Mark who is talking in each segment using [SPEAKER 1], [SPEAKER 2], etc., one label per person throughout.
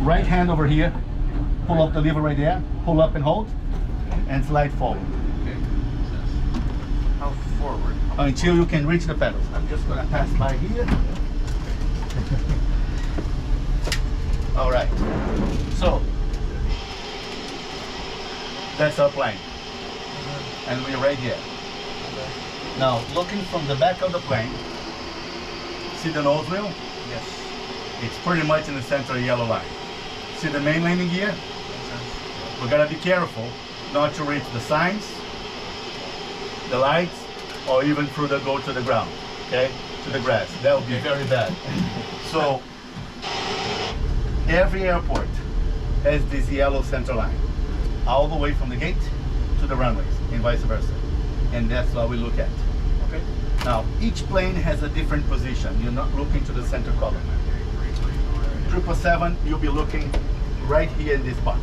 [SPEAKER 1] right hand over here, pull up the lever right there, pull up and hold, and slide forward.
[SPEAKER 2] Okay. How forward?
[SPEAKER 1] Until you can reach the pedals. I'm just gonna pass by here. All right, so that's our plane, and we're right here. Now, looking from the back of the plane, see the nose wheel?
[SPEAKER 2] Yes.
[SPEAKER 1] It's pretty much in the center of the yellow line. See the main landing gear? We gotta be careful not to reach the signs, the lights, or even go to the ground, okay? To the grass. That would be very bad. So, every airport has this yellow center line, all the way from the gate to the runways, and vice versa. And that's what we look at.
[SPEAKER 2] Okay.
[SPEAKER 1] Now, each plane has a different position. You're not looking to the center column. 777, you'll be looking right here in this box,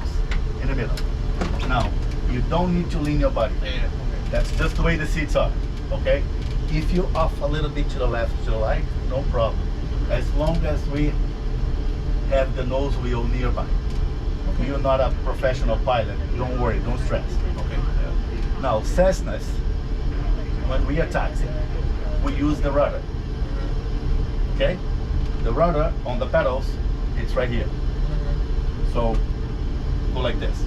[SPEAKER 1] in the middle. Now, you don't need to lean your body.
[SPEAKER 2] Yeah, okay.
[SPEAKER 1] That's just the way the seats are, okay? If you off a little bit to the left, to the right, no problem. As long as we have the nose wheel nearby. Okay. You're not a professional pilot. Don't worry, don't stress.
[SPEAKER 2] Okay. Yeah.
[SPEAKER 1] Now, Cessnas, when we are taxiing, we use the rudder. Okay? The rudder on the pedals, it's right here. So, go like this.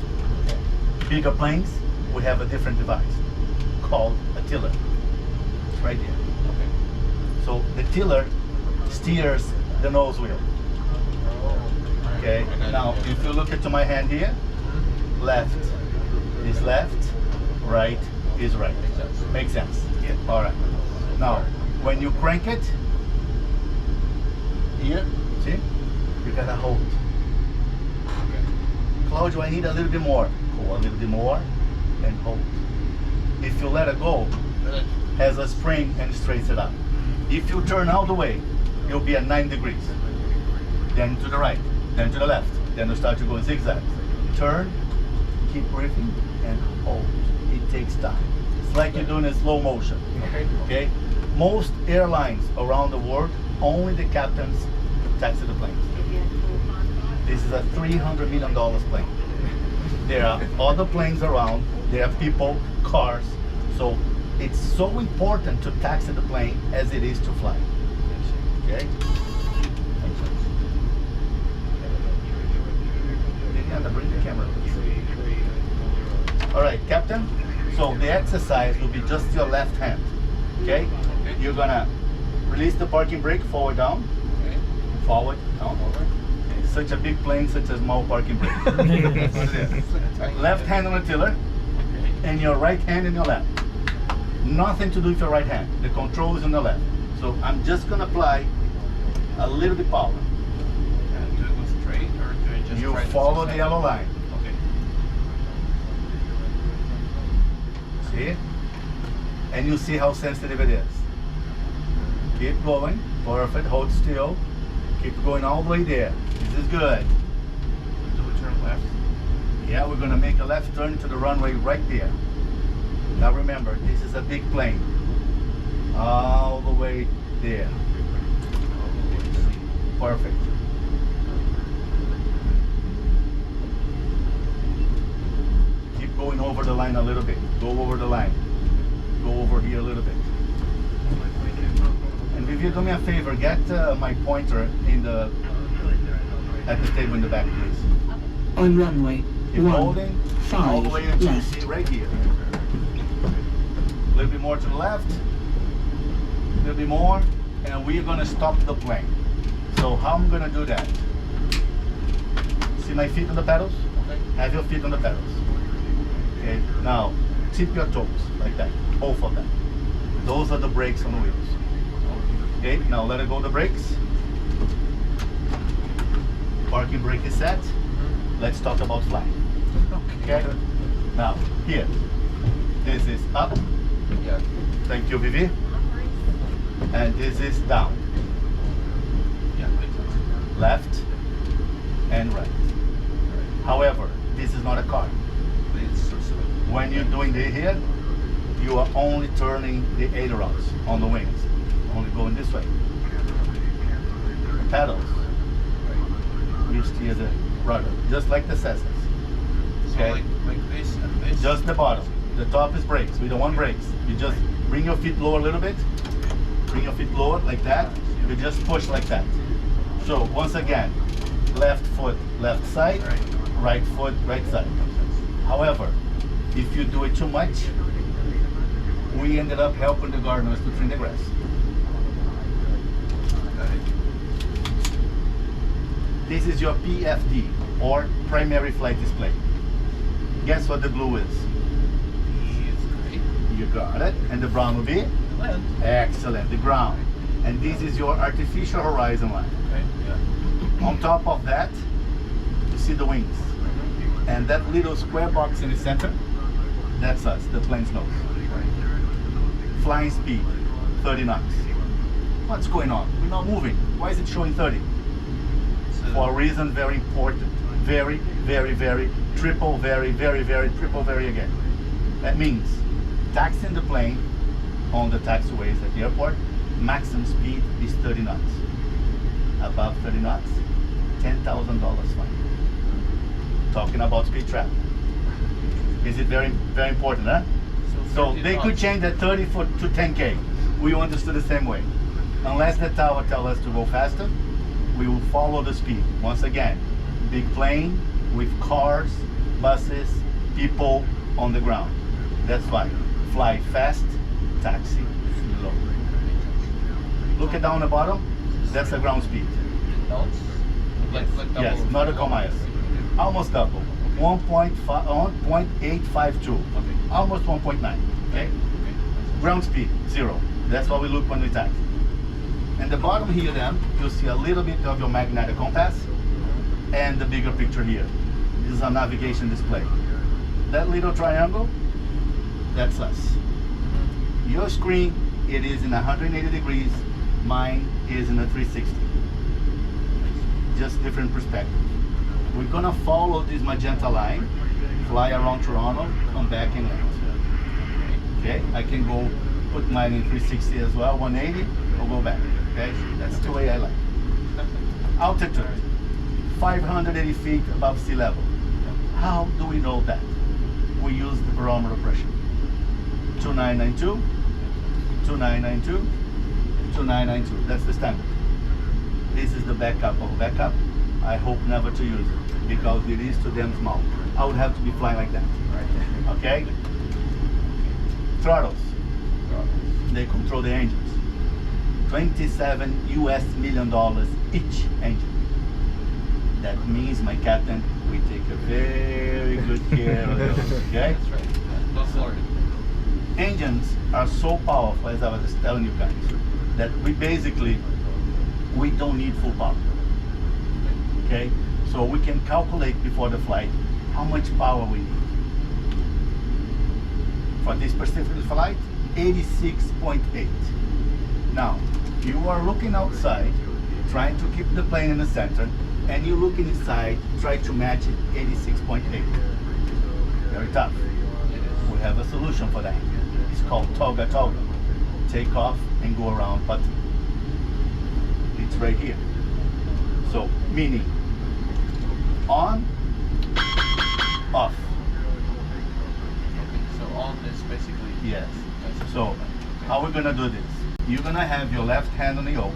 [SPEAKER 1] Bigger planes, we have a different device called a tiller. It's right here.
[SPEAKER 2] Okay.
[SPEAKER 1] So, the tiller steers the nose wheel. Okay? Now, if you look into my hand here, left is left, right is right. Makes sense? Yeah. All right. Now, when you crank it, here, see? You gotta hold. Claudio, I need a little bit more. Go a little bit more and hold. If you let it go, has a spring and straights it up. If you turn all the way, you'll be at 9 degrees. Then to the right, then to the left. Then you start to go zigzag. Turn, keep breathing, and hold. It takes time. It's like you're doing in slow motion. Okay? Most airlines around the world, only the captains taxi the planes. This is a $300 million plane. There are other planes around. There are people, cars. So it's so important to taxi the plane as it is to fly. Okay? Liliana, bring the camera, please. All right, Captain. So the exercise will be just your left hand. Okay? You're gonna release the parking brake, forward, down.
[SPEAKER 2] Okay.
[SPEAKER 1] Forward, down, over. Such a big plane, such a small parking brake. Left hand on the tiller, and your right hand in your lap. Nothing to do with your right hand. The control is on the left. So I'm just gonna apply a little bit power.
[SPEAKER 2] Do it go straight or do it just
[SPEAKER 1] You follow the yellow line.
[SPEAKER 2] Okay.
[SPEAKER 1] See? And you see how sensitive it is. Keep going. Perfect. Hold still. Keep going all the way there. This is good.
[SPEAKER 2] Do we turn left?
[SPEAKER 1] Yeah, we're gonna make a left turn to the runway right there. Now remember, this is a big plane. All the way there. Perfect. Keep going over the line a little bit. Go over the line. Go over here a little bit. And Vivian, do me a favor, get my pointer at the table in the back, please.
[SPEAKER 3] On runway
[SPEAKER 1] Keep
[SPEAKER 3] 1,
[SPEAKER 1] holding all the
[SPEAKER 3] 5
[SPEAKER 1] way until you
[SPEAKER 3] left.
[SPEAKER 1] see right here. A little bit more to the left, a little bit more, and we're gonna stop the plane. So how I'm gonna do that? See my feet on the pedals?
[SPEAKER 2] Okay.
[SPEAKER 1] Have your feet on the pedals. Okay, now tip your toes like that, both of them. Those are the brakes on the wheels. Okay, now let it go the brakes. Parking brake is set. Let's talk about flying. Okay, now here, this is up.
[SPEAKER 2] Yeah.
[SPEAKER 1] Thank you, Vivi. And this is down.
[SPEAKER 2] Yeah, makes sense.
[SPEAKER 1] Left and right. However, this is not a car. When you're doing this here, you are only turning the ailerons on the wings. Only going this way. Pedals. you steer the rudder, just like the Cessnas.
[SPEAKER 2] So
[SPEAKER 1] Okay?
[SPEAKER 2] like this and this.
[SPEAKER 1] Just the bottom. The top is brakes. We don't want brakes. You just bring your feet lower a little bit. Bring your feet lower like that. You just push like that. So once again, left foot, left side, right foot, right side. However, if you do it too much, we ended up helping the gardeners to trim the grass.
[SPEAKER 2] Got it.
[SPEAKER 1] This is your PFD, or primary flight display. Guess what the blue is?
[SPEAKER 2] It's great.
[SPEAKER 1] You got it. And the brown will be?
[SPEAKER 2] Land.
[SPEAKER 1] Excellent, the ground. And this is your artificial horizon line.
[SPEAKER 2] Okay. Yeah.
[SPEAKER 1] On top of that, you see the wings. And that little square box in the center, that's us, the plane's nose. Flying speed, 30 knots. What's going on? We're not moving. Why is it showing 30?
[SPEAKER 2] So
[SPEAKER 1] For a reason very important. Very, very, very, triple, very, triple, very again. That means taxiing the plane on the taxiways at the airport, maximum speed is 30 knots. Above 30 knots, $10,000 fine. Talking about speed trap. Is it very, very important, huh? So
[SPEAKER 2] 30
[SPEAKER 1] they could
[SPEAKER 2] knots.
[SPEAKER 1] change that 30 foot to 10K. We understood the same way. Unless the tower tells us to go faster, we will follow the speed. Once again, big plane with cars, buses, people on the ground. That's why. Fly fast, taxi slow. Look at down the bottom. That's the ground speed.
[SPEAKER 2] Knots? Like double.
[SPEAKER 1] Yes, nautical miles. Almost double. 1.852.
[SPEAKER 2] Okay.
[SPEAKER 1] Almost 1.9. Okay?
[SPEAKER 2] Okay.
[SPEAKER 1] Ground speed, 0. That's what we look when we taxi. And the bottom here then, you'll see a little bit of your magnetic compass and the bigger picture here. This is a navigation display. That little triangle, that's us. Your screen, it is in 180 degrees. Mine is in a 360. Just different perspective. We're gonna follow this magenta line, fly around Toronto, come back and land. Okay, I can go put mine in 360 as well, 180, or go back. Okay, that's the way I like. Altitude, 580 feet above sea level. How do we know that? We use the barometer pressure. 2992, 2992, 2992. That's the standard. This is the backup of backup. I hope never to use it because it is too damn small. I would have to be flying like that. Okay? Throttles. They control the engines. $27 million each engine. That means, my captain, we take a very good care of them. Okay?
[SPEAKER 2] That's right. Yeah. Don't floor it.
[SPEAKER 1] Engines are so powerful, as I was just telling you guys, that we don't need full power. Okay? So we can calculate before the flight how much power we need. For this specific flight, 86.8. Now, you are looking outside, trying to keep the plane in the center, and you're looking inside, try to match it, 86.8. Very tough. We have a solution for that. It's called toga. Take off and go around button. It's right here. So, meaning, on, off.
[SPEAKER 2] Okay. So on is basically.
[SPEAKER 1] Yes. So, how we're gonna do this? You're gonna have your left hand on the yoke,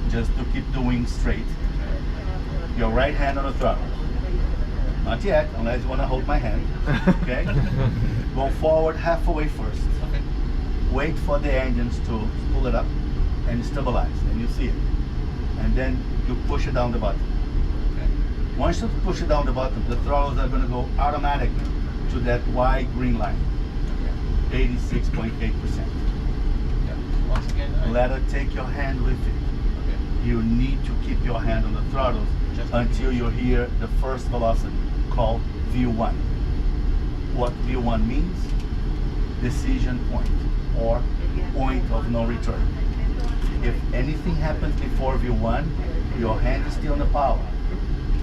[SPEAKER 1] just to keep the wings straight. Your right hand on the throttle. Not yet, unless you wanna hold my hand. Okay? Go forward halfway first.
[SPEAKER 2] Okay.
[SPEAKER 1] Wait for the engines to pull it up and stabilize, and you see it. And then you push it down the button.
[SPEAKER 2] Okay.
[SPEAKER 1] Once you push it down the button, the throttles are gonna go automatically to that wide green line,
[SPEAKER 2] Okay.
[SPEAKER 1] 86.8%.
[SPEAKER 2] Yeah. Once again.
[SPEAKER 1] Let her take your hand with it.
[SPEAKER 2] Okay.
[SPEAKER 1] You need to keep your hand on the throttles
[SPEAKER 2] Just
[SPEAKER 1] until you hear the first velocity, called V1. What V1 means? Decision point, or point of no return. If anything happens before V1, your hand is still on the power.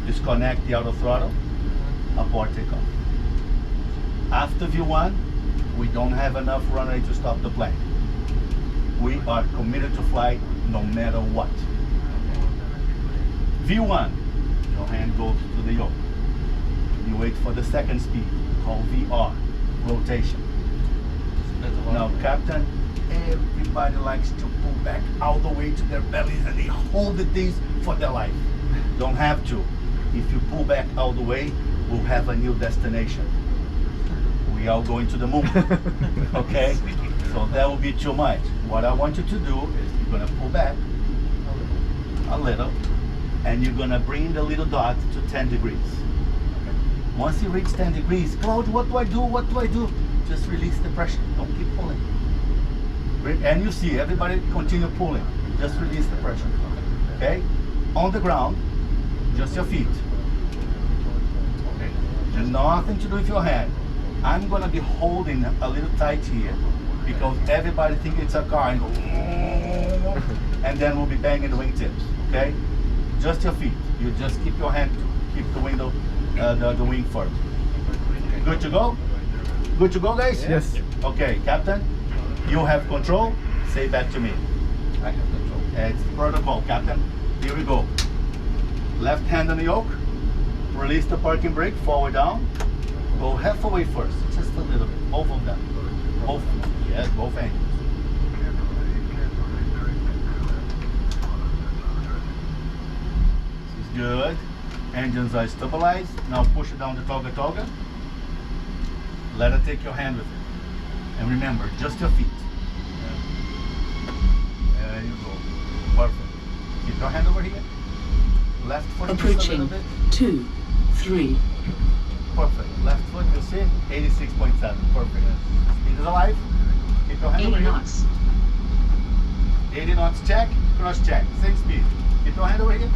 [SPEAKER 1] Disconnect the auto throttle, abort takeoff. After V1, we don't have enough runway to stop the plane. We are committed to flight no matter what. V1, Your hand goes to the yoke. You wait for the second speed, called VR, rotation.
[SPEAKER 2] That's a lot.
[SPEAKER 1] Now, Captain, everybody likes to pull back all the way to their bellies and they hold these for their life. Don't have to. If you pull back all the way, we'll have a new destination. We are going to the moon. Okay? So that will be too much. What I want you to do is you're going to pull back a little and you're going to bring the little dot to 10 degrees. Once you reach 10 degrees, Claude, what do I do? What do I do? Just release the pressure. Don't keep pulling. And you see, everybody continue pulling. Just release the pressure. Okay? On the ground, just your feet.
[SPEAKER 2] Okay.
[SPEAKER 1] Nothing to do with your hand. I'm gonna be holding a little tight here because everybody thinks it's a car and go, and then we'll be banging the wingtips. Okay? Just your feet. You just keep your hand, keep the window, the wing firm. Good to go? Good to go, guys?
[SPEAKER 3] Yes.
[SPEAKER 1] Okay, Captain, you have control. Say back to me.
[SPEAKER 2] I have control.
[SPEAKER 1] It's protocol, Captain. Here we go. Left hand on the yoke. Release the parking brake, forward down. Go halfway first, just a little bit. Both of them. Both. Yes, both angles. This is good. Engines are stabilized. Now push it down the toga. Let it take your hand with it. And remember, just your feet. There you go. Perfect. Keep your hand over here. Left foot just a
[SPEAKER 4] Approaching
[SPEAKER 1] little bit.
[SPEAKER 4] 2, 3.
[SPEAKER 1] Perfect. Left foot, you see? 86.7. Perfect. Speed is alive. Keep your hand
[SPEAKER 4] 80
[SPEAKER 1] over here.
[SPEAKER 4] knots.
[SPEAKER 1] 80 knots check, cross check. Same speed. Keep your hand over here.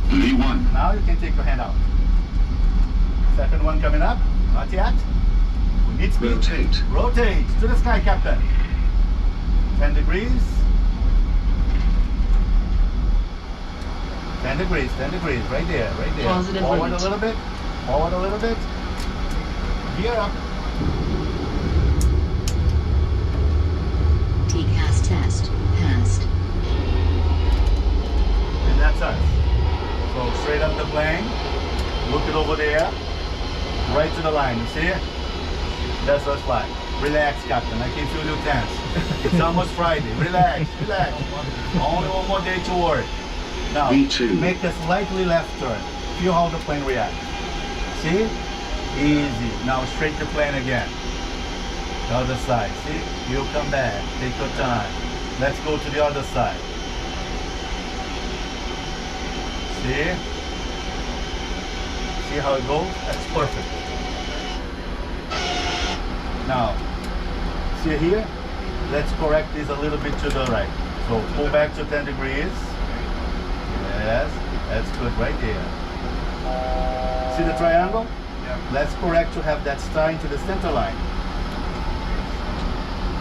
[SPEAKER 5] V1.
[SPEAKER 1] Now you can take your hand out. Second one coming up. Not yet. We need speed.
[SPEAKER 5] Rotate.
[SPEAKER 1] Rotate to the sky, Captain. 10 degrees. 10 degrees, 10 degrees, right there, right there.
[SPEAKER 4] Positive
[SPEAKER 1] Forward
[SPEAKER 4] limit.
[SPEAKER 1] a little bit, forward a little bit. Gear up.
[SPEAKER 4] TCAS test passed.
[SPEAKER 1] And that's us. So straight up the plane, look it over there, right to the line, you see? That's us flying. Relax, Captain, I can feel you tense. It's almost Friday, relax, relax. Only one more day to work. Now,
[SPEAKER 5] V2.
[SPEAKER 1] make a slightly left turn. Feel how the plane reacts. See? Easy. Now straight the plane again. The other side. See? You'll come back. Take your time. Let's go to the other side. See? See how it goes? That's perfect. Now, see here? Let's correct this a little bit to the right. So pull back to 10 degrees. Yes, that's good right there. See the triangle?
[SPEAKER 2] Yeah.
[SPEAKER 1] Let's correct to have that star into the center line.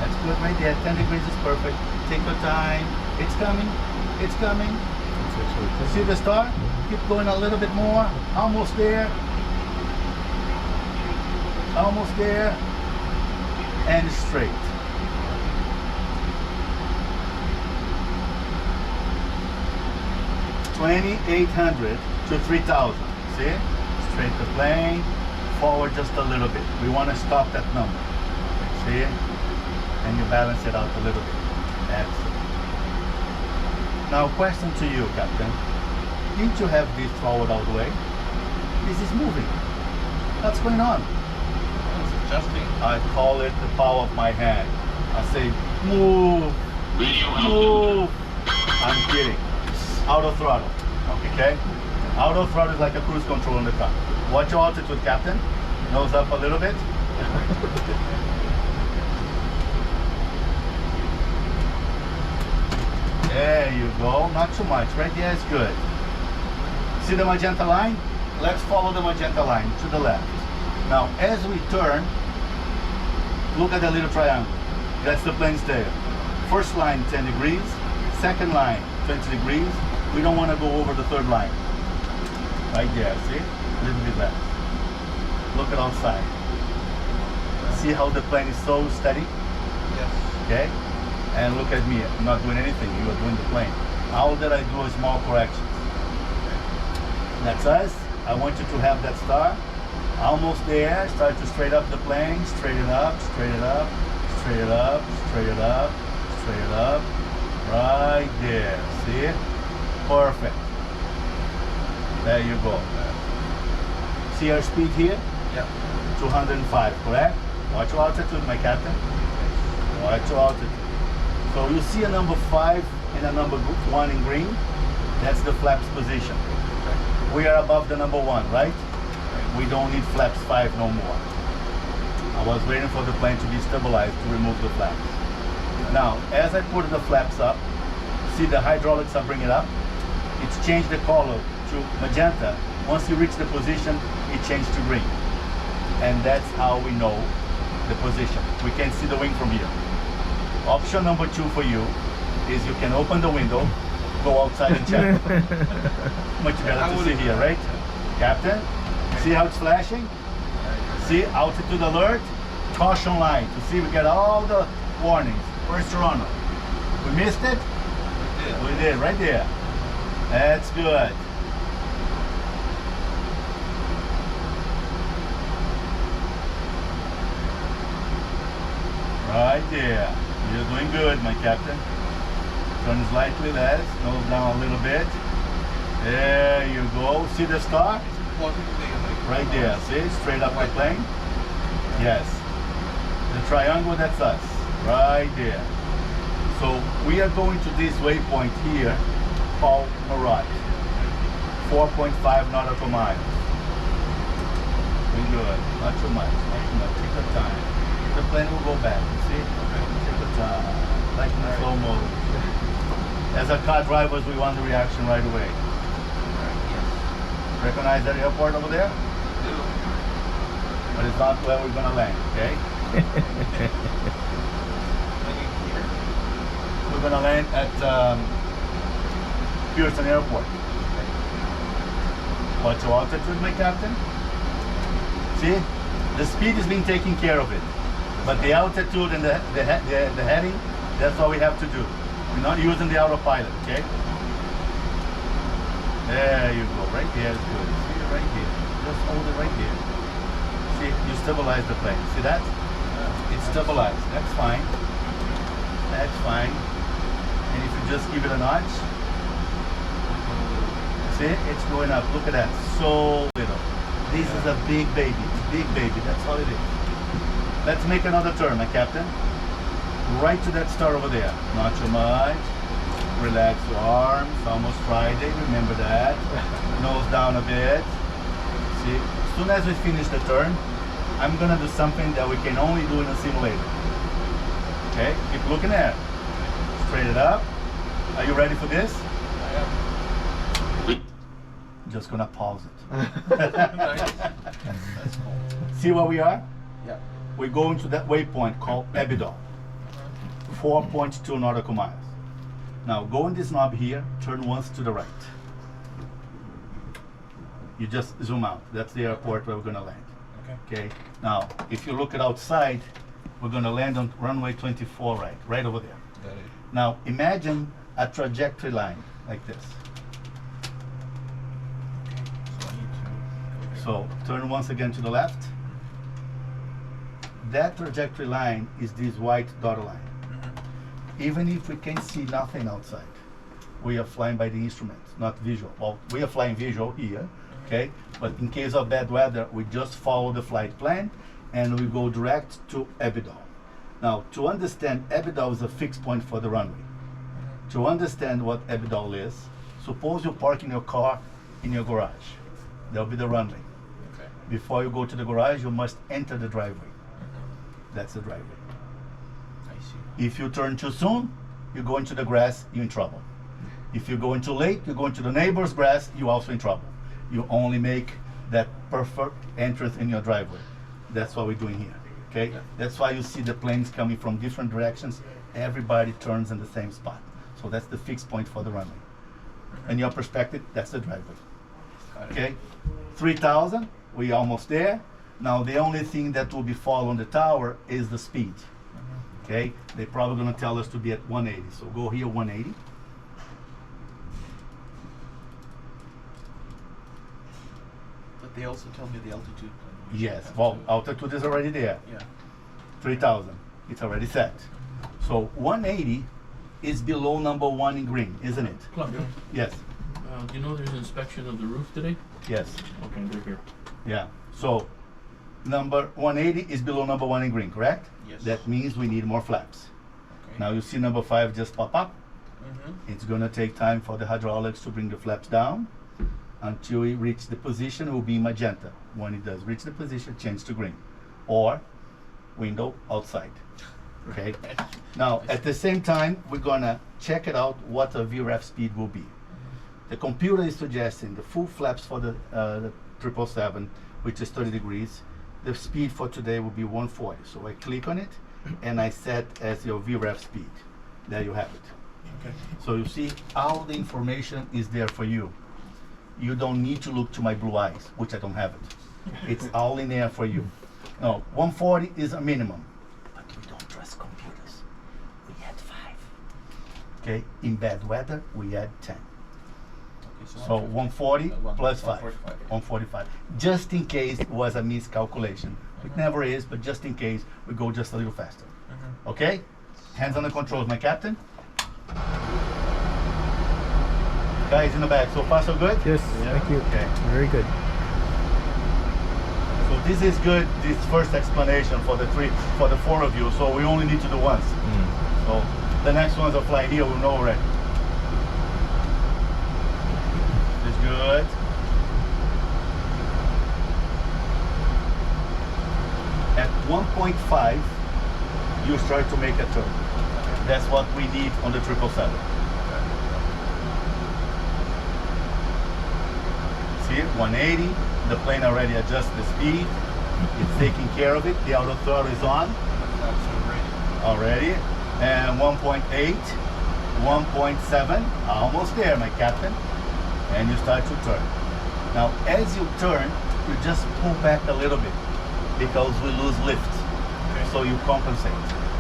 [SPEAKER 1] That's good right there. 10 degrees is perfect. Take your time. It's coming. It's coming. You see the star? Keep going a little bit more. Almost there. Almost there. And straight. 2,800 to 3,000. See? Straight the plane, forward just a little bit. We want to stop that number. See? And you balance it out a little bit. Excellent. Now, question to you, Captain. Didn't you have this forward all the way? This is moving. What's going on?
[SPEAKER 2] It's adjusting.
[SPEAKER 1] I call it the power of my hand. I say, move, move. I'm kidding. Auto throttle. Okay? Auto throttle is like a cruise control in the car. Watch your altitude, Captain. Nose up a little bit. There you go. Not too much. Right there is good. See the magenta line? Let's follow the magenta line to the left. Now, as we turn, look at the little triangle. That's the plane's tail. First line, 10 degrees. Second line, 20 degrees. We don't want to go over the third line. Right there, see? A little bit left. Look at outside. See how the plane is so steady?
[SPEAKER 2] Yes.
[SPEAKER 1] Okay? And look at me. I'm not doing anything. You are doing the plane. All that I do is small corrections. That's us. I want you to have that star. Almost there. Start to straight up the plane. Straight it up, straight it up, straight it up, straight it up, straight it up. Right there. See? Perfect. There you go. See our speed here?
[SPEAKER 2] Yeah.
[SPEAKER 1] 205, correct? Watch your altitude, my captain. Watch your altitude. So you see a number 5 and a number 1 in green. That's the flaps position. We are above the number 1, right? We don't need flaps 5 no more. I was waiting for the plane to be stabilized to remove the flaps. Now, as I put the flaps up, see the hydraulics are bringing it up. It's changed the color to magenta. Once you reach the position, it changed to green. And that's how we know the position. We can see the wing from here. Option number 2 for you is you can open the window, go outside and check. Much better to see here, right? Captain, see how it's flashing? See, altitude alert, caution line. To see, we get all the warnings. First Toronto. We missed it? We did, right there. That's good. Right there. You're doing good, my captain. Turn slightly less, nose down a little bit. There you go. See the star? Right there. See? Straight up the plane. Yes. The triangle, that's us. Right there. So we are going to this waypoint here called Marat. 4.5 nautical miles. We're good. Not too much. Not too much. Take your time. The plane will go back. See? Take your time. Like in slow mode. As a car drivers, we want the reaction right away. Recognize that airport over there? But it's not where we're gonna land, okay? We're gonna land at Pearson Airport. Watch your altitude, my captain. See? The speed is being taken care of it. But the altitude and the heading, that's what we have to do. We're not using the autopilot, okay? There you go, right there is good. See it right here. Just hold it right here. See, you stabilize the plane. See that? It's stabilized. That's fine. That's fine. And if you just give it a notch, see, it's going up. Look at that. So little. This is a big baby. Big baby. That's all it is. Let's make another turn, my captain. Right to that star over there. Not too much. Relax your arms. Almost Friday. Remember that. Nose down a bit. See, as soon as we finish the turn, I'm gonna do something that we can only do in a simulator. Okay? Keep looking at it. Straight it up. Are you ready for this?
[SPEAKER 2] I am.
[SPEAKER 1] Just gonna pause it.
[SPEAKER 2] Nice. That's cool.
[SPEAKER 1] See where we are?
[SPEAKER 2] Yeah.
[SPEAKER 1] We're going to that waypoint called Abidal. 4.2 nautical miles. Now go in this knob here, turn once to the right. You just zoom out. That's the airport where we're gonna land. Okay. Now, if you look at outside, we're gonna land on runway 24 right over there.
[SPEAKER 2] Got it.
[SPEAKER 1] Now imagine a trajectory line like this.
[SPEAKER 2] So I need to.
[SPEAKER 1] So turn once again to the left. That trajectory line is this white dotted line. Even if we can see nothing outside, we are flying by the instruments, not visual. Well, we are flying visual here, okay? But in case of bad weather, we just follow the flight plan and we go direct to Abidal. Now, to understand, Abidal is a fixed point for the runway. To understand what Abidal is, suppose you park in your car in your garage. That'll be the runway.
[SPEAKER 2] Okay.
[SPEAKER 1] Before you go to the garage, you must enter the driveway. That's the driveway.
[SPEAKER 2] I see.
[SPEAKER 1] If you turn too soon, you go into the grass, you're in trouble. If you go in too late, you go into the neighbor's grass, you're also in trouble. You only make that perfect entrance in your driveway. That's what we're doing here, okay?
[SPEAKER 2] Yeah.
[SPEAKER 1] That's why you see the planes coming from different directions. Everybody turns in the same spot. So that's the fixed point for the runway. In your perspective, that's the driveway,
[SPEAKER 2] Got it.
[SPEAKER 1] okay? 3,000, we're almost there. Now the only thing that will be following the tower is the speed. Okay, they're probably gonna tell us to be at 180. So go here 180.
[SPEAKER 2] But they also tell me the altitude.
[SPEAKER 1] Yes, well, altitude is already there.
[SPEAKER 2] Yeah.
[SPEAKER 1] 3,000. It's already set. So 180 is below number 1 in green, isn't it?
[SPEAKER 3] Clark,
[SPEAKER 1] Yes.
[SPEAKER 3] do you know there's inspection of the roof today?
[SPEAKER 1] Yes.
[SPEAKER 3] Okay, they're here.
[SPEAKER 1] Yeah. So number 180 is below number 1 in green, correct?
[SPEAKER 2] Yes.
[SPEAKER 1] That means we need more flaps.
[SPEAKER 2] Okay.
[SPEAKER 1] Now you see number 5 just pop up.
[SPEAKER 2] Mm-hmm.
[SPEAKER 1] It's gonna take time for the hydraulics to bring the flaps down until it reaches the position. It will be magenta. When it does reach the position, change to green, or window outside. Okay. Now at the same time, we're gonna check it out what a VREF speed will be. The computer is suggesting the full flaps for the 777, which is 30 degrees. The speed for today will be 140. So I click on it and I set as your VREF speed. There you have it.
[SPEAKER 2] Okay.
[SPEAKER 1] So you see, all the information is there for you. You don't need to look to my blue eyes, which I don't have it. It's all in there for you. No, 140 is a minimum, but we don't trust computers. We add 5. Okay, in bad weather, we add 10.
[SPEAKER 2] Okay,
[SPEAKER 1] So 140 plus 5,
[SPEAKER 2] 145.
[SPEAKER 1] 145. Just in case it was a miscalculation. It never is, but just in case, we go just a little faster. Okay? Hands on the controls, my captain. Guys in the back, so far so good?
[SPEAKER 6] Yes, thank you.
[SPEAKER 1] Okay.
[SPEAKER 6] Very good.
[SPEAKER 1] So this is good, this first explanation for the 4 of you, so we only need to do once. So the next ones are flying here, we'll know already. It's good. At 1.5, you start to make a turn. That's what we need on the 777. See, 180, the plane already adjusts the speed. It's taking care of it. The auto throttle is on already. And 1.8, 1.7, almost there, my captain. And you start to turn. Now, as you turn, you just pull back a little bit because we lose lift. So you compensate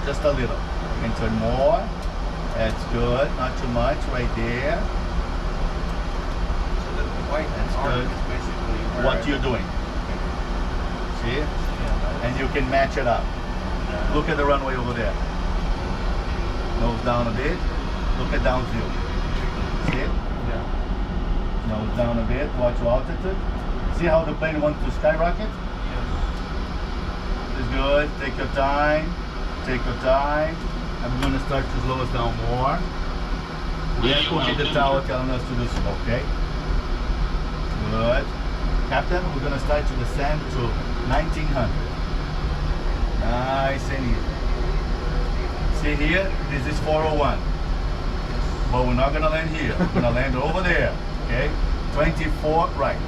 [SPEAKER 1] just a little. And turn more. That's good. Not too much. Right there.
[SPEAKER 2] So the white
[SPEAKER 1] That's
[SPEAKER 2] arc
[SPEAKER 1] good.
[SPEAKER 2] is basically where
[SPEAKER 1] What you're doing. See? And you can match it up. Look at the runway over there. Nose down a bit. Look at down view. See it?
[SPEAKER 2] Yeah.
[SPEAKER 1] Nose down a bit. Watch your altitude. See how the plane wants to skyrocket?
[SPEAKER 2] Yes.
[SPEAKER 1] It's good. Take your time. Take your time. I'm going to start to slow us down more. That will be the tower telling us to do so. Okay? Good. Captain, we're going to start to descend to 1900. Nice and easy. See here? This is 401. But we're not going to land here. We're going to land over there. Okay? 24 right.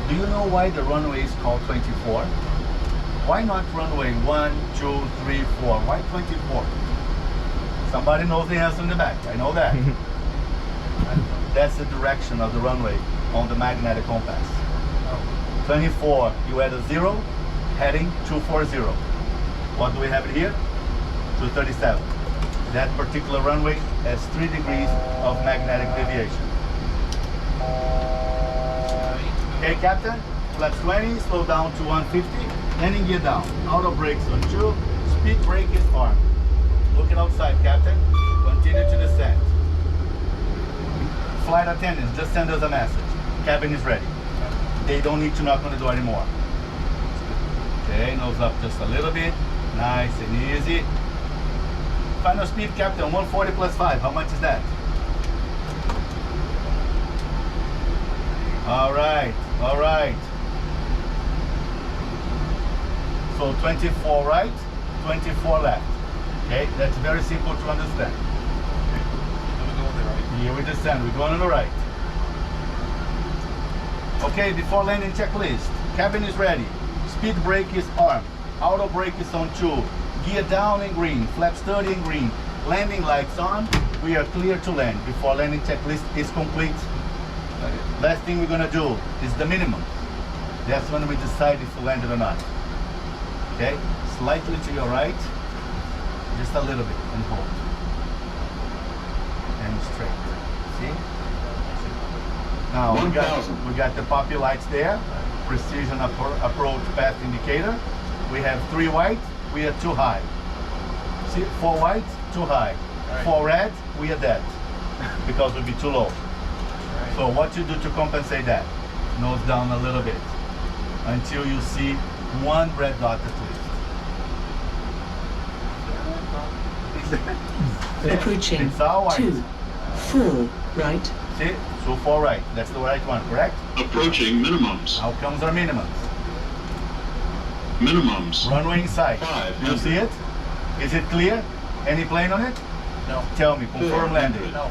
[SPEAKER 1] Do you know why the runway is called 24? Why not runway 1, 2, 3, 4? Why 24? Somebody knows the answer in the back. I know that. That's the direction of the runway on the magnetic compass. 24, you add a 0, heading 240. What do we have here? 237. That particular runway has 3 degrees of magnetic deviation. Okay, Captain? Flaps 20, slow down to 150, landing gear down. Auto brakes on 2, speed brake is on. Looking outside, Captain. Continue to descend. Flight attendants, just send us a message. Cabin is ready. They don't need to knock on the door anymore. Okay, nose up just a little bit. Nice and easy. Final speed, Captain, 140 plus 5. How much is that? All right, all right. So 24 right, 24 left. Okay, that's very simple to understand. Here we descend, we're going on the right. Okay, before landing checklist, cabin is ready. Speed brake is armed. Auto brake is on 2. Gear down in green, flaps 30 in green. Landing lights on, we are clear to land. Before landing checklist is complete. Last thing we're gonna do is the minimum. That's when we decide if we landed or not. Okay, slightly to your right, just a little bit, and hold. And straight. See? Now we got the poppy lights there. precision approach path indicator. We have 3 white, we are too high. See, 4 white, too high.
[SPEAKER 2] Right.
[SPEAKER 1] 4 red, we are dead because we'll be too low.
[SPEAKER 2] Right.
[SPEAKER 1] So what you do to compensate that? Nose down a little bit until you see 1 red dot at least.
[SPEAKER 4] Approaching
[SPEAKER 1] It's all white.
[SPEAKER 4] 2, 4, right.
[SPEAKER 1] See, so 4 right. That's the right one, correct?
[SPEAKER 5] Approaching minimums.
[SPEAKER 1] Now comes our minimums.
[SPEAKER 5] Minimums.
[SPEAKER 1] Runway inside.
[SPEAKER 5] 500.
[SPEAKER 1] You see it? Is it clear? Any plane on it?
[SPEAKER 2] No.
[SPEAKER 1] Tell me, confirm landing.
[SPEAKER 2] No.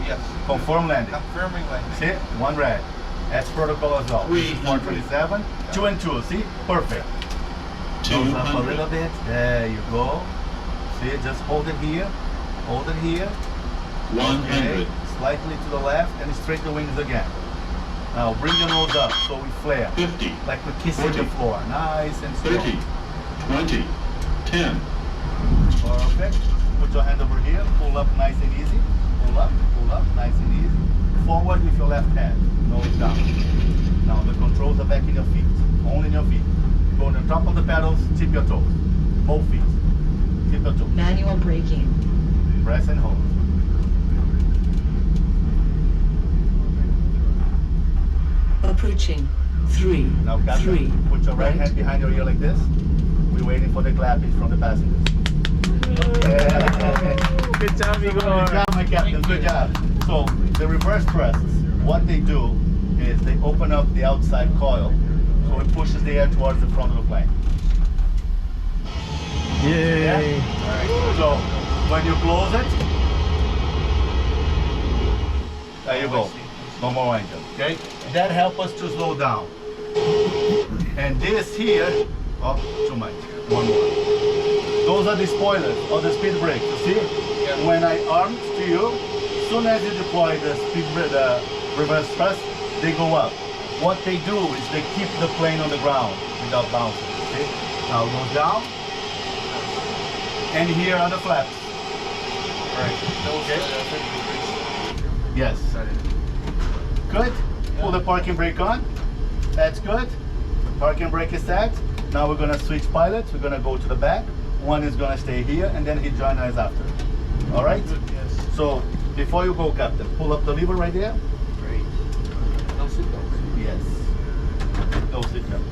[SPEAKER 2] Yes.
[SPEAKER 1] Confirm landing.
[SPEAKER 2] Confirming landing.
[SPEAKER 1] See, 1 red. That's protocol as well.
[SPEAKER 5] 300.
[SPEAKER 1] 127, 2 and 2. See, perfect. Nose up a
[SPEAKER 5] 200.
[SPEAKER 1] little bit. There you go. See, just hold it here. Hold it here.
[SPEAKER 5] 100.
[SPEAKER 1] Slightly to the left and straight the wings again. Now bring the nose up so we flare.
[SPEAKER 5] 50.
[SPEAKER 1] Like we're kissing
[SPEAKER 5] 40.
[SPEAKER 1] the floor. Nice and slow.
[SPEAKER 5] 30. 20. 10.
[SPEAKER 1] Perfect. Put your hand over here. Pull up nice and easy. Pull up, nice and easy. Forward with your left hand. Nose down. Now the controls are back in your feet. Only in your feet. Go on the top of the pedals, tip your toes. Both feet. Tip your toes.
[SPEAKER 4] Manual braking.
[SPEAKER 1] Press and hold.
[SPEAKER 4] Approaching 3,
[SPEAKER 1] Now, Captain,
[SPEAKER 4] 3,
[SPEAKER 1] put your right hand behind your ear like this. We're waiting for the clapping from the passengers. Yeah.
[SPEAKER 3] Good job, Igor.
[SPEAKER 1] Good job, my captain. Good job. So the reverse thrusts, what they do is they open up the outside coil, so it pushes the air towards the front of the plane.
[SPEAKER 3] Yay.
[SPEAKER 1] Yeah? So when you close it, there you go. No more engine. Okay? That helps us to slow down. And this here, oh, too much. One more. Those are the spoilers or the speed brakes. You see?
[SPEAKER 2] Yeah.
[SPEAKER 1] When I armed to you, as soon as you deploy the speed brake, the reverse thrust, they go up. What they do is they keep the plane on the ground without bouncing. See? Now it goes down. And here are the flaps.
[SPEAKER 2] Right. Those
[SPEAKER 1] Okay.
[SPEAKER 2] 30 degrees.
[SPEAKER 1] Yes. Good. Pull the parking brake on. That's good. The parking brake is set. Now we're gonna switch pilots. We're gonna go to the back. One is gonna stay here, and then he join us after. All right.
[SPEAKER 2] Yes.
[SPEAKER 1] So before you go, Captain, pull up the lever right there.
[SPEAKER 2] Great. No seatbelts.
[SPEAKER 1] Yes. No seatbelt.